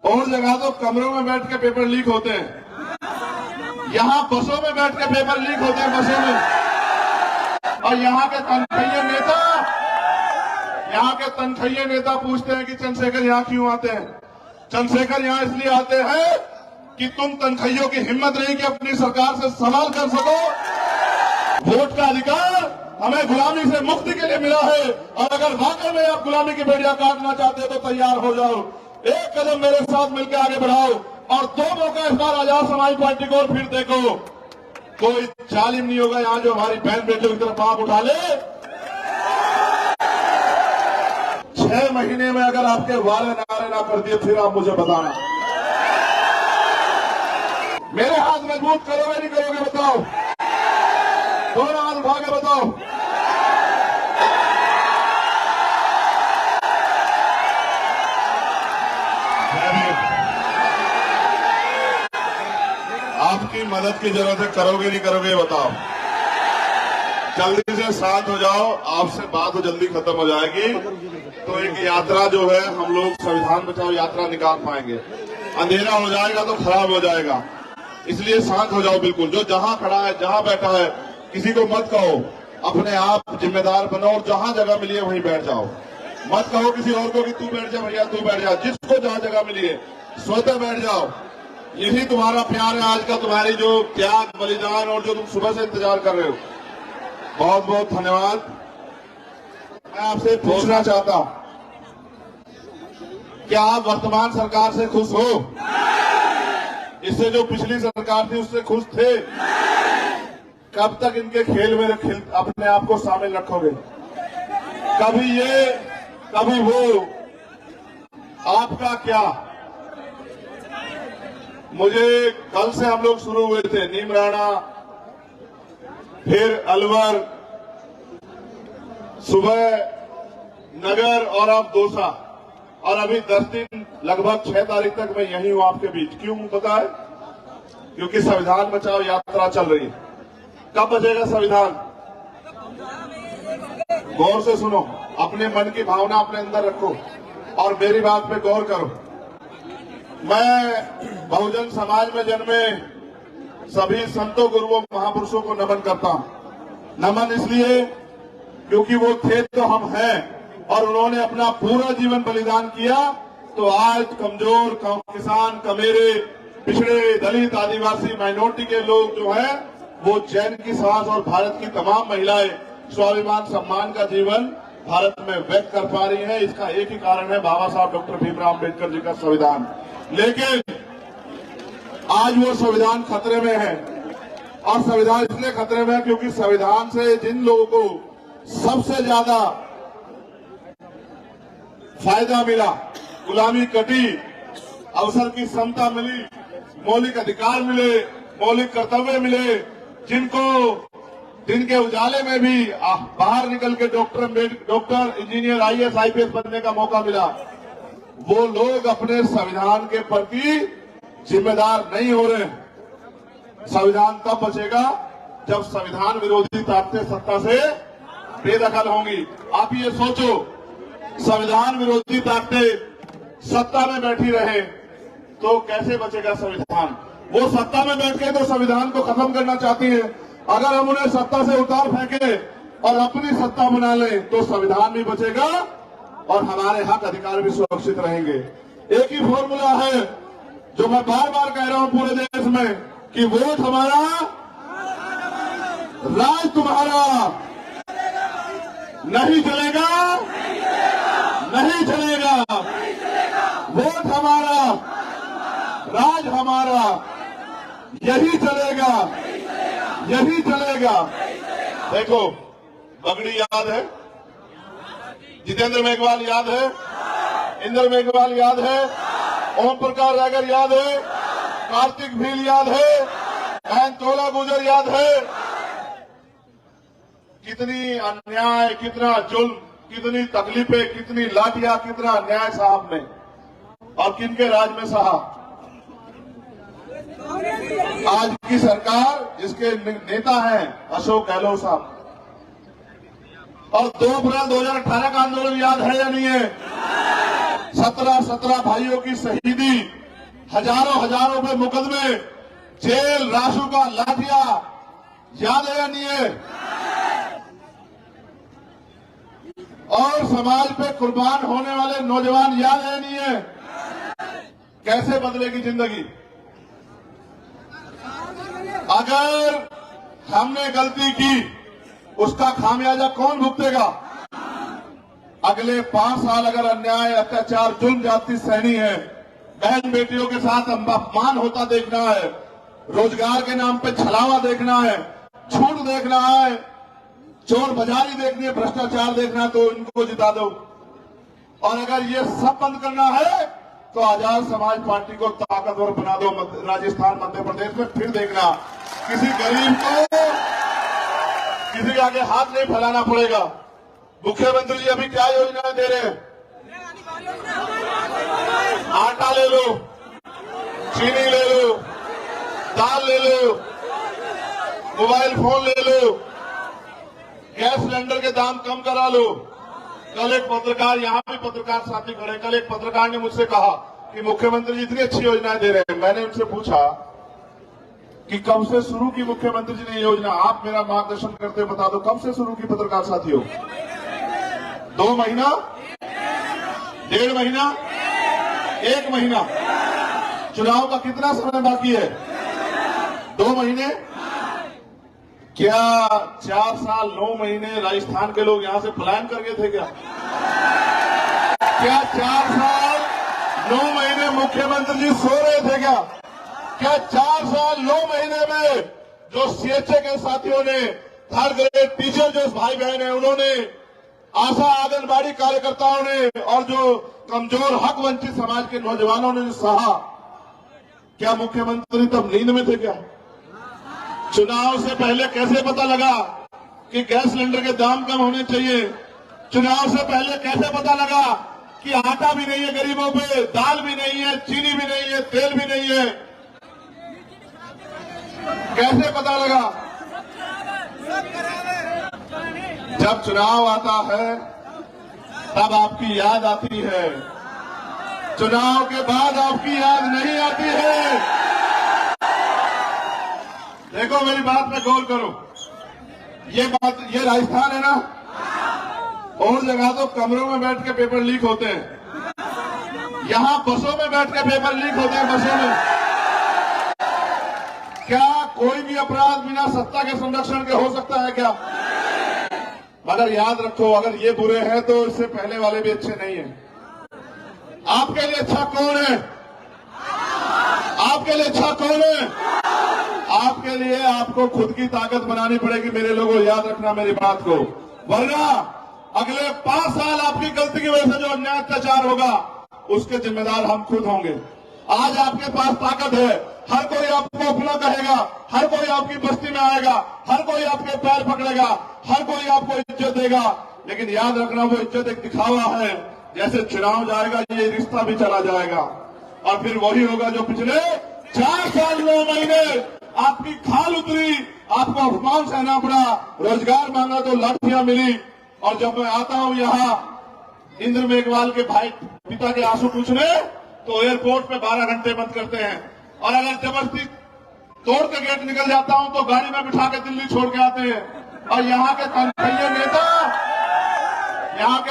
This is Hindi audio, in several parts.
और जगह तो कमरों में बैठ के पेपर लीक होते हैं, यहाँ बसों में बैठ के पेपर लीक होते हैं, बसों में। और यहाँ के तनखैये नेता पूछते हैं कि चंद्रशेखर यहाँ क्यों आते हैं। चंद्रशेखर यहाँ इसलिए आते हैं कि तुम तनखैयों की हिम्मत नहीं कि अपनी सरकार से सवाल कर सको। वोट का अधिकार हमें गुलामी से मुक्ति के लिए मिला है, और अगर वाकई में आप गुलामी की बेड़ियां काटना चाहते हो तो तैयार हो जाओ, एक कदम मेरे साथ मिलकर आगे बढ़ाओ, और 2 मौका इस बार आजाद समाज पार्टी को और फिर देखो। कोई जालिम नहीं होगा यहाँ जो हमारी बहन बेटियों की तरफ आप उठा ले। 6 महीने में अगर आपके वाले नारे ना कर दिए फिर आप मुझे बताना। मेरे हाथ मजबूत करोगे नहीं करोगे बताओ, दोनों हाथ उठा के बताओ। आपकी मदद की जरूरत है, करोगे नहीं करोगे बताओ। जल्दी से शांत हो जाओ, आपसे बात तो जल्दी खत्म हो जाएगी। तो एक यात्रा जो है हम लोग संविधान बचाओ यात्रा निकाल पाएंगे, अंधेरा हो जाएगा तो खराब हो जाएगा, इसलिए शांत हो जाओ बिल्कुल। जो जहां खड़ा है जहां बैठा है किसी को मत कहो, अपने आप जिम्मेदार बनो और जहां जगह मिली है वहीं बैठ जाओ। मत कहो किसी और को कि तू बैठ जा भैया तू बैठ जा, जिसको जहां जगह मिली है स्वतः बैठ जाओ। यही तुम्हारा प्यार है आज का, तुम्हारी जो त्याग बलिदान और जो तुम सुबह से इंतजार कर रहे हो। बहुत बहुत धन्यवाद। मैं आपसे पूछना चाहता हूं, क्या आप वर्तमान सरकार से खुश हो? इससे जो पिछली सरकार थी उससे खुश थे? कब तक इनके खेल में अपने आप को शामिल रखोगे? कभी ये कभी वो, आपका क्या? मुझे कल से हम लोग शुरू हुए थे, नीमराणा, फिर अलवर, सुबह नगर और अब दौसा, और अभी 10 दिन लगभग 6 तारीख तक मैं यही हूं आपके बीच। क्यों पता है? क्योंकि संविधान बचाओ यात्रा चल रही है। कब बचेगा संविधान? गौर से सुनो, अपने मन की भावना अपने अंदर रखो और मेरी बात पे गौर करो। मैं बहुजन समाज में जन्मे सभी संतों गुरुओं महापुरुषों को नमन करता हूं। नमन इसलिए क्योंकि वो थे तो हम हैं, और उन्होंने अपना पूरा जीवन बलिदान किया, तो आज कमजोर किसान, कमेरे, पिछड़े, दलित, आदिवासी, माइनॉरिटी के लोग जो हैं वो चैन की सांस और भारत की तमाम महिलाएं स्वाभिमान सम्मान का जीवन भारत में व्यक्त कर पा रही हैं। इसका एक ही कारण है बाबा साहब डॉक्टर भीमराव अम्बेडकर जी का संविधान। लेकिन आज वो संविधान खतरे में है, और संविधान इसलिए खतरे में है क्योंकि संविधान से जिन लोगों को सबसे ज्यादा फायदा मिला, गुलामी कटी, अवसर की समता मिली, मौलिक अधिकार मिले, मौलिक कर्तव्य मिले, जिनको दिन के उजाले में भी बाहर निकल के डॉक्टर, इंजीनियर, IAS, IPS बनने का मौका मिला, वो लोग अपने संविधान के प्रति जिम्मेदार नहीं हो रहे। संविधान तब बचेगा जब संविधान विरोधी ताकतें सत्ता से बेदखल होंगी। आप ये सोचो, संविधान विरोधी ताकतें सत्ता में बैठी रहे तो कैसे बचेगा संविधान? वो सत्ता में बैठ के तो संविधान को खत्म करना चाहती है। अगर हम उन्हें सत्ता से उतार फेंके और अपनी सत्ता बना लें तो संविधान भी बचेगा और हमारे हक अधिकार भी सुरक्षित रहेंगे। एक ही फॉर्मूला है जो मैं बार बार कह रहा हूं पूरे देश में कि वोट हमारा, राज तुम्हारा। नहीं चलेगा, नहीं चलेगा। वोट हमारा, राज हमारा, यही चलेगा, यही चलेगा। देखो, पगड़ी याद है, जितेंद्र मेघवाल याद है, इंद्र मेघवाल याद है, ओम प्रकाश रागर याद है, कार्तिक भील याद है, तोला गुजर याद है। कितनी अन्याय, कितना जुल्म, कितनी तकलीफें, कितनी लाठियां, कितना अन्याय साहब ने और किनके राज में सहा। आज की सरकार, जिसके नेता हैं अशोक गहलोत साहब, और 2 अप्रैल 2018 का आंदोलन याद है या नहीं है? 17 भाइयों की शहीदी, हजारों रुपए मुकदमे, जेल, राशु का लाठिया, याद है या नहीं है? और समाज पे कुर्बान होने वाले नौजवान याद है नहीं है? कैसे बदलेगी जिंदगी? अगर हमने गलती की, उसका खामियाजा कौन भुगतेगा? अगले 5 साल अगर अन्याय, अत्याचार, जुल्म जाति सहनी है, बहन बेटियों के साथ अपमान होता देखना है, रोजगार के नाम पे छलावा देखना है, छूट देखना है, चोर बाजारी देखनी है, भ्रष्टाचार देखना है, तो इनको जिता दो। और अगर ये सब बंद करना है तो आजाद समाज पार्टी को ताकतवर बना दो। राजस्थान, मध्य प्रदेश में फिर देखना, किसी गरीब को किसी के आगे हाथ नहीं फैलाना पड़ेगा। मुख्यमंत्री जी अभी क्या योजनाएं दे रहे हैं? आटा ले लो, चीनी ले लो, दाल ले लो, मोबाइल फोन ले लो, गैस सिलेंडर के दाम कम करा लो। कल एक पत्रकार, यहां भी पत्रकार साथी खड़े, कल एक पत्रकार ने मुझसे कहा कि मुख्यमंत्री जी इतनी अच्छी योजनाएं दे रहे हैं। मैंने उनसे पूछा कि कब से शुरू की मुख्यमंत्री जी ने योजना? आप मेरा मार्गदर्शन करते बता दो, कब से शुरू की पत्रकार साथियों? 2 महीना, 1.5 महीना, 1 महीना? चुनाव का कितना समय बाकी है? 2 महीने? क्या 4 साल 9 महीने राजस्थान के लोग यहां से पलायन कर गए थे क्या? क्या 4 साल 9 महीने मुख्यमंत्री जी सो रहे थे क्या? क्या 4 साल 9 महीने में जो सीएचए के साथियों ने, थर्ड ग्रेड टीचर जो भाई बहन है उन्होंने, आशा आंगनबाड़ी कार्यकर्ताओं ने, और जो कमजोर हक वंचित समाज के नौजवानों ने जो सहा, क्या मुख्यमंत्री तब नींद में थे क्या? चुनाव से पहले कैसे पता लगा कि गैस सिलेंडर के दाम कम होने चाहिए? चुनाव से पहले कैसे पता लगा कि आटा भी नहीं है गरीबों पे, दाल भी नहीं है, चीनी भी नहीं है, तेल भी नहीं है? कैसे पता लगा? जब चुनाव आता है तब आपकी याद आती है, चुनाव के बाद आपकी याद नहीं आती है। देखो मेरी बात में गौर करो, ये राजस्थान है ना, और जगह तो कमरों में बैठ के पेपर लीक होते हैं, यहां बसों में बैठ के पेपर लीक होते हैं, बसों में। क्या कोई भी अपराध बिना सत्ता के संरक्षण के हो सकता है क्या? मगर याद रखो, अगर ये बुरे हैं तो इससे पहले वाले भी अच्छे नहीं हैं। आपके लिए अच्छा कौन है? आपके लिए अच्छा कौन है? आपके लिए आपको खुद की ताकत बनानी पड़ेगी मेरे लोगों, याद रखना मेरी बात को। वरना अगले 5 साल आपकी गलती की वजह से जो अन्याय अत्याचार होगा उसके जिम्मेदार हम खुद होंगे। आज आपके पास ताकत है, हर कोई आपको अपना कहेगा, हर कोई आपकी बस्ती में आएगा, हर कोई आपके पैर पकड़ेगा, हर कोई आपको इज्जत देगा। लेकिन याद रखना, वो इज्जत एक दिखावा है। जैसे चुनाव जाएगा ये रिश्ता भी चला जाएगा, और फिर वही होगा जो पिछले 4 साल 9 महीने आपकी खाल उतरी, आपको अपमान सहना पड़ा, रोजगार मांगा तो लाठियां मिली। और जब मैं आता हूं यहां इंद्र मेघवाल के भाई पिता के आंसू पूछने, तो एयरपोर्ट पे 12 घंटे बंद करते हैं, और अगर जबरदस्ती तोड़ के गेट निकल जाता हूं तो गाड़ी में बिठा के दिल्ली छोड़ के आते हैं। और यहाँ के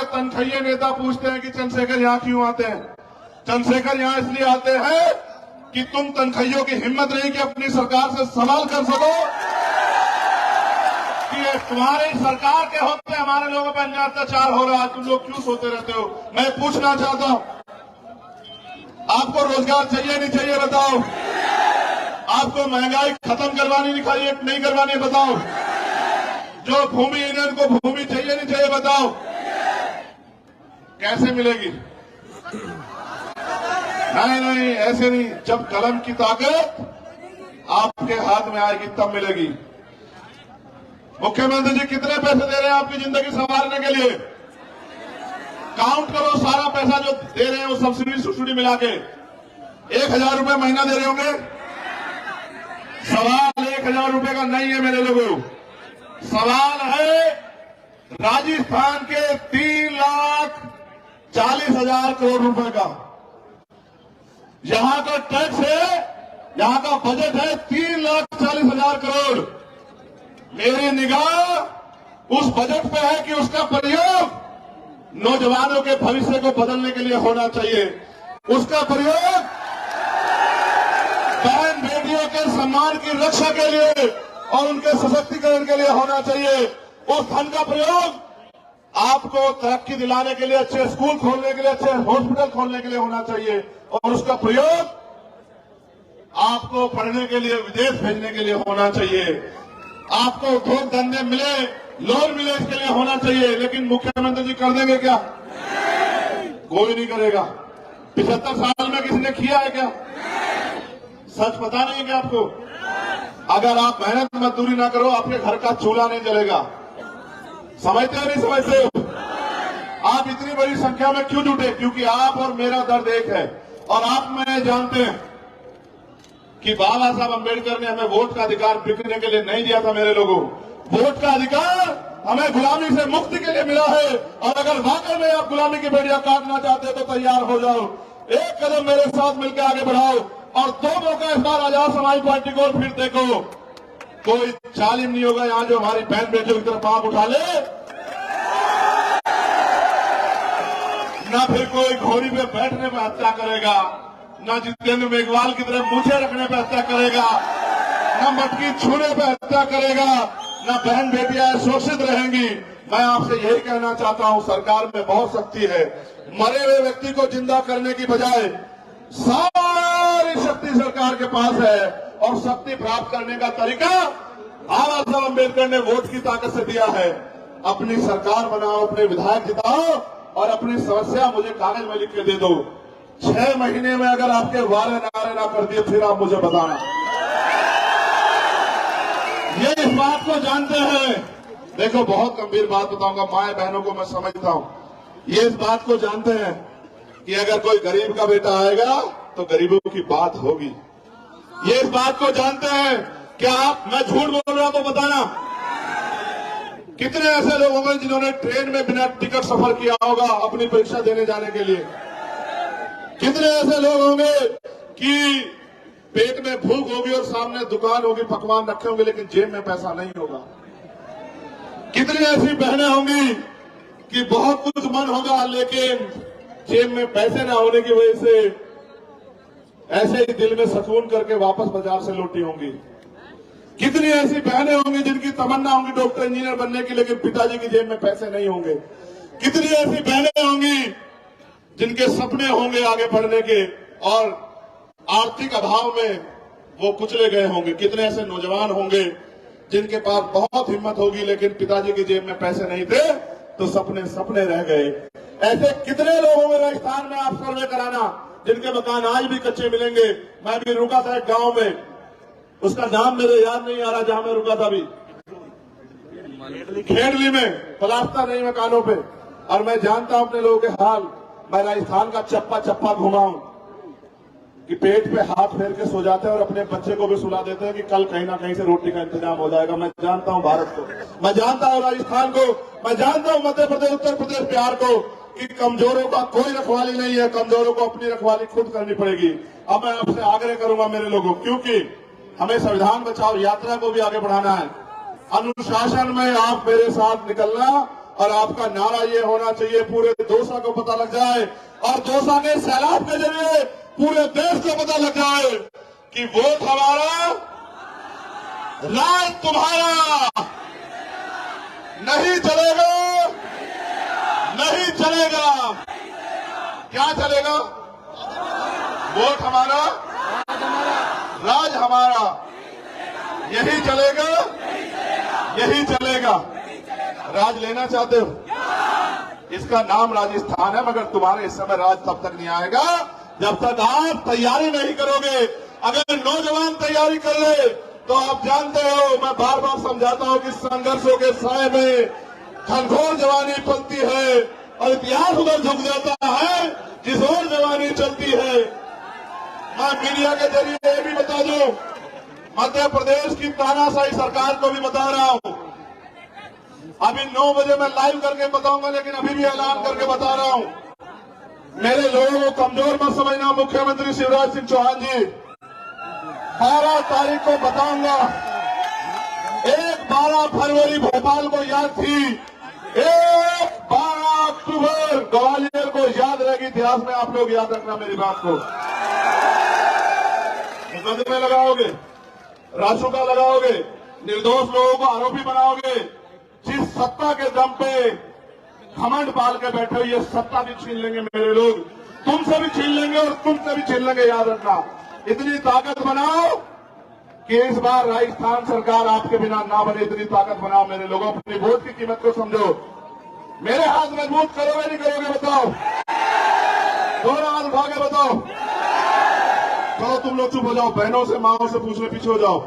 तनखैये नेता पूछते हैं कि चंद्रशेखर यहाँ क्यों आते हैं? चंद्रशेखर यहाँ इसलिए आते हैं कि तुम तनखैयों की हिम्मत नहीं कि अपनी सरकार से सवाल कर सको कि तुम्हारी सरकार के होते हमारे लोगों पर अन्याय अत्याचार हो रहा है, तुम लोग क्यों सोते रहते हो? मैं पूछना चाहता हूं, आपको रोजगार चाहिए नहीं चाहिए बताओ? आपको महंगाई खत्म करवानी नहीं करवानी बताओ? जो भूमि यूनियन को भूमि चाहिए नहीं चाहिए बताओ? कैसे मिलेगी? नहीं, ऐसे नहीं। जब कलम की ताकत आपके हाथ में आएगी तब मिलेगी। मुख्यमंत्री जी कितने पैसे दे रहे हैं आपकी जिंदगी संवारने के लिए? काउंट करो सारा पैसा जो दे रहे हैं, वो सब्सिडी मिला के 1000 रुपए महीना दे रहे होंगे। सवाल 1000 रुपए का नहीं है मेरे लोगों, सवाल है राजस्थान के 40,000 करोड़ रुपए का। यहां का टैक्स है, यहां का बजट है 3,40,000 करोड़। मेरी निगाह उस बजट पे है कि उसका प्रयोग नौजवानों के भविष्य को बदलने के लिए होना चाहिए। उसका प्रयोग बहन बेटियों के सम्मान की रक्षा के लिए और उनके सशक्तिकरण के लिए होना चाहिए। उस धन का प्रयोग आपको तरक्की दिलाने के लिए, अच्छे स्कूल खोलने के लिए, अच्छे हॉस्पिटल खोलने के लिए होना चाहिए। और उसका प्रयोग आपको पढ़ने के लिए, विदेश भेजने के लिए होना चाहिए। आपको उद्योग धंधे मिले, लोन मिले, इसके लिए होना चाहिए। लेकिन मुख्यमंत्री जी कर देंगे क्या? कोई नहीं करेगा। 75 साल में किसी ने किया है क्या? सच पता नहीं है क्या आपको? अगर आप मेहनत मजदूरी ना करो, आपके घर का चूल्हा नहीं जलेगा। समझते हो नहीं समझते हो? आप इतनी बड़ी संख्या में क्यों जुटे? क्योंकि आप और मेरा दर्द एक है। और आप मैं जानते हैं कि बाबा साहब अम्बेडकर ने हमें वोट का अधिकार बिकने के लिए नहीं दिया था। मेरे लोगों, वोट का अधिकार हमें गुलामी से मुक्ति के लिए मिला है। और अगर वाकई में आप गुलामी की बेड़ियां काटना चाहते तो तैयार हो जाओ, एक कदम मेरे साथ मिलकर आगे बढ़ाओ और 2 मौका इस बार आजाद समाज पार्टी को फिर देखो। कोई जालिम नहीं होगा यहां जो हमारी बहन बेटियों की तरफ पांव उठा ले, ना फिर कोई घोड़ी पे बैठने में हत्या करेगा, ना जितेंद्र मेघवाल की तरफ मूछे रखने पे हत्या करेगा, ना मटकी छूने पे हत्या करेगा, ना बहन बेटियां शोषित रहेंगी। मैं आपसे यही कहना चाहता हूं, सरकार में बहुत शक्ति है। मरे हुए व्यक्ति को जिंदा करने की बजाय सारी शक्ति सरकार के पास है। और शक्ति प्राप्त करने का तरीका बाबा साहब अम्बेडकर ने वोट की ताकत से दिया है। अपनी सरकार बनाओ, अपने विधायक जिताओ और अपनी समस्या मुझे कागज में लिख के दे दो। 6 महीने में अगर आपके वारे नारे ना कर दिए, फिर आप मुझे बताना। ये इस बात को जानते हैं। देखो, बहुत गंभीर बात बताऊंगा, माए बहनों को मैं समझता हूं। ये इस बात को जानते हैं कि अगर कोई गरीब का बेटा आएगा तो गरीबों की बात होगी। ये इस बात को जानते हैं। क्या मैं झूठ बोल रहा हूं तो बताना। कितने ऐसे लोग होंगे जिन्होंने ट्रेन में बिना टिकट सफर किया होगा अपनी परीक्षा देने जाने के लिए? कितने ऐसे लोग होंगे कि पेट में भूख होगी और सामने दुकान होगी, पकवान रखे होंगे, लेकिन जेब में पैसा नहीं होगा? कितनी ऐसी बहनें होंगी कि बहुत कुछ मन होगा लेकिन जेब में पैसे न होने की वजह से ऐसे ही दिल में सुकून करके वापस बाजार से लौटी होंगी? कितनी ऐसी बहनें होंगी जिनकी तमन्ना होंगी डॉक्टर इंजीनियर बनने की, लेकिन पिताजी की जेब में पैसे नहीं होंगे? कितनी ऐसी बहनें होंगी जिनके सपने होंगे आगे बढ़ने के और आर्थिक अभाव में वो कुचले गए होंगे? कितने ऐसे नौजवान होंगे जिनके पास बहुत हिम्मत होगी लेकिन पिताजी की जेब में पैसे नहीं थे तो सपने सपने रह गए? ऐसे कितने लोग होंगे राजस्थान में, आप सर्वे कराना, जिनके मकान आज भी कच्चे मिलेंगे। मैं भी रुका था एक गांव में, उसका नाम मेरे याद नहीं आ रहा, जहां मैं रुका था अभी, खेड़ली में, प्लास्टर नहीं मकानों पे। और मैं जानता हूं अपने लोगों के हाल। मैं राजस्थान का चप्पा चप्पा घुमा हूं कि पेट पे हाथ फेर के सो जाते हैं और अपने बच्चे को भी सुला देते हैं कि कल कहीं ना कहीं से रोटी का इंतजाम हो जाएगा। मैं जानता हूं भारत को, मैं जानता हूं राजस्थान को, मैं जानता हूं मध्य प्रदेश, उत्तर प्रदेश, बिहार को कि कमजोरों का कोई रखवाली नहीं है। कमजोरों को अपनी रखवाली खुद करनी पड़ेगी। अब मैं आपसे आग्रह करूंगा मेरे लोगों, क्योंकि हमें संविधान बचाओ यात्रा को भी आगे बढ़ाना है। अनुशासन में आप मेरे साथ निकलना और आपका नारा ये होना चाहिए, पूरे दौसा को पता लग जाए और दौसा के सैलाब के जरिए पूरे देश को पता लग जाए कि वोट हमारा, राज तुम्हारा। नहीं चलेगा, नहीं चलेगा। क्या चलेगा? वोट हमारा, राज हमारा। यही चलेगा, यही चलेगा। राज लेना चाहते हो? इसका नाम राजस्थान है, मगर तुम्हारे इस समय राज तब तक नहीं आएगा जब तक आप तैयारी नहीं करोगे। अगर नौजवान तैयारी कर ले तो आप जानते हो, मैं बार बार समझाता हूं कि संघर्षों के साए में घनघोर जवानी पलती है और इतिहास उधर झुक जाता है जिस ओर जवानी चलती है। मैं मीडिया के जरिए ये भी बता दूं, मध्य प्रदेश की तानाशाही सरकार को भी बता रहा हूं। अभी 9 बजे मैं लाइव करके बताऊंगा, लेकिन अभी भी ऐलान करके बता रहा हूं मेरे लोगों को कमजोर मत समझना। मुख्यमंत्री शिवराज सिंह चौहान जी 12 तारीख को बताऊंगा। 12 फरवरी भोपाल को याद थी, 12 अक्टूबर ग्वालियर को याद रहेगी। इतिहास में आप लोग याद रखना मेरी बात को। मुकदमे लगाओगे, रासुका लगाओगे, निर्दोष लोगों को आरोपी बनाओगे। जिस सत्ता के दम पे घमंड पाल के बैठे हो, ये सत्ता भी छीन लेंगे मेरे लोग। तुमसे भी छीन लेंगे और तुमसे भी छीन लेंगे, याद रखना। इतनी ताकत बनाओ कि इस बार राजस्थान सरकार आपके बिना ना बने। इतनी ताकत बनाओ मेरे लोगों। अपनी वोट की कीमत को समझो। मेरे हाथ मजबूत करोगे नहीं करोगे बताओ? दोनों हाथ उठा के बताओ। चलो तुम लोग चुप हो जाओ, बहनों से माओ से पूछने पीछे हो जाओ।